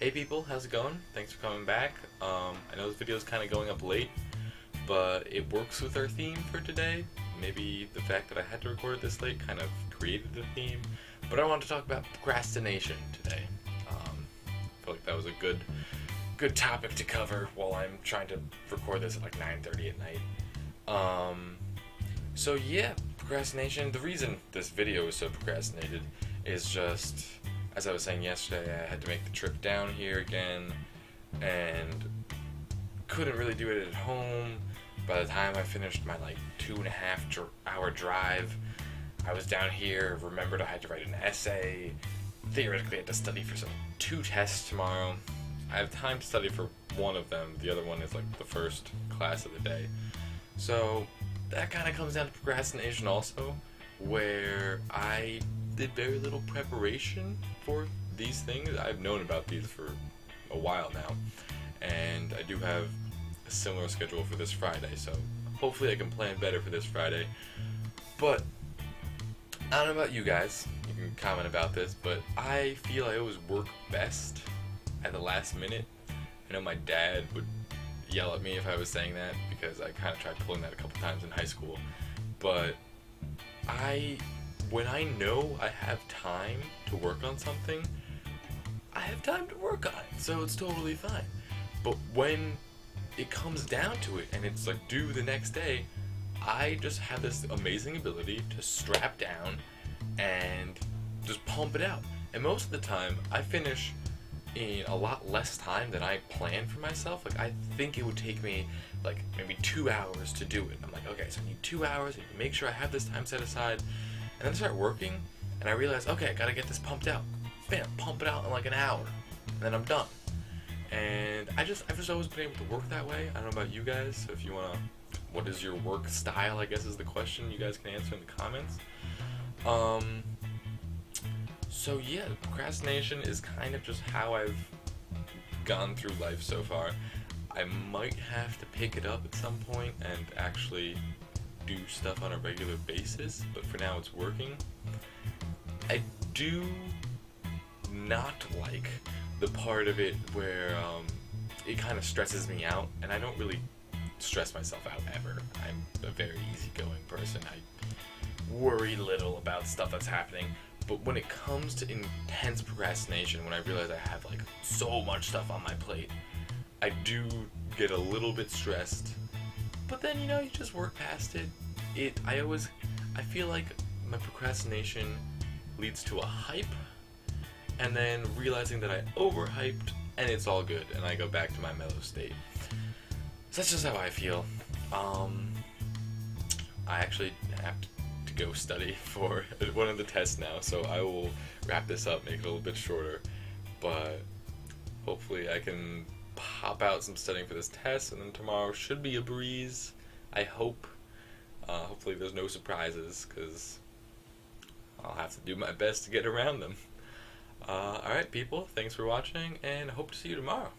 Hey people, how's it going? Thanks for coming back. I know this video is kind of going up late, but it works with our theme for today. Maybe the fact that I had to record this late kind of created the theme, but I want to talk about procrastination today. I feel like that was a good topic to cover while I'm trying to record this at like 9:30 at night. So yeah, procrastination. The reason this video is so procrastinated is just, as I was saying yesterday, I had to make the trip down here again, and couldn't really do it at home. By the time I finished my like 2.5 hour drive, I was down here, remembered I had to write an essay, theoretically I had to study for two tests tomorrow. I have time to study for one of them, the other one is like the first class of the day. So that kind of comes down to procrastination also, where I did very little preparation for these things. I've known about these for a while now, and I do have a similar schedule for this Friday, so hopefully I can plan better for this Friday. But I don't know about you guys, you can comment about this, but I feel I always work best at the last minute. I know my dad would yell at me if I was saying that, because I kind of tried pulling that a couple times in high school, but when I know I have time to work on something, I have time to work on it, so it's totally fine. But when it comes down to it and it's like due the next day, I just have this amazing ability to strap down and just pump it out. And most of the time, I finish in a lot less time than I planned for myself. Like, I think it would take me like maybe 2 hours to do it. I'm like, okay, so I need 2 hours, I need to make sure I have this time set aside. And then I start working, and I realize, okay, I gotta get this pumped out. Bam, pump it out in like an hour, and then I'm done. And I've just always been able to work that way. I don't know about you guys, so if you wanna, what is your work style, I guess is the question you guys can answer in the comments. So yeah, procrastination is kind of just how I've gone through life so far. I might have to pick it up at some point and actually do stuff on a regular basis, but for now it's working. I do not like the part of it where it kind of stresses me out, and I don't really stress myself out ever. I'm a very easygoing person. I worry little about stuff that's happening, but when it comes to intense procrastination, when I realize I have like so much stuff on my plate, I do get a little bit stressed. But then, you just work past it. I feel like my procrastination leads to a hype, and then realizing that I overhyped, and it's all good, and I go back to my mellow state. So that's just how I feel. I actually have to go study for one of the tests now, so I will wrap this up, make it a little bit shorter, but hopefully I can pop out some studying for this test, and then tomorrow should be a breeze, I hope. Hopefully there's no surprises, because I'll have to do my best to get around them. Alright people, thanks for watching, and hope to see you tomorrow.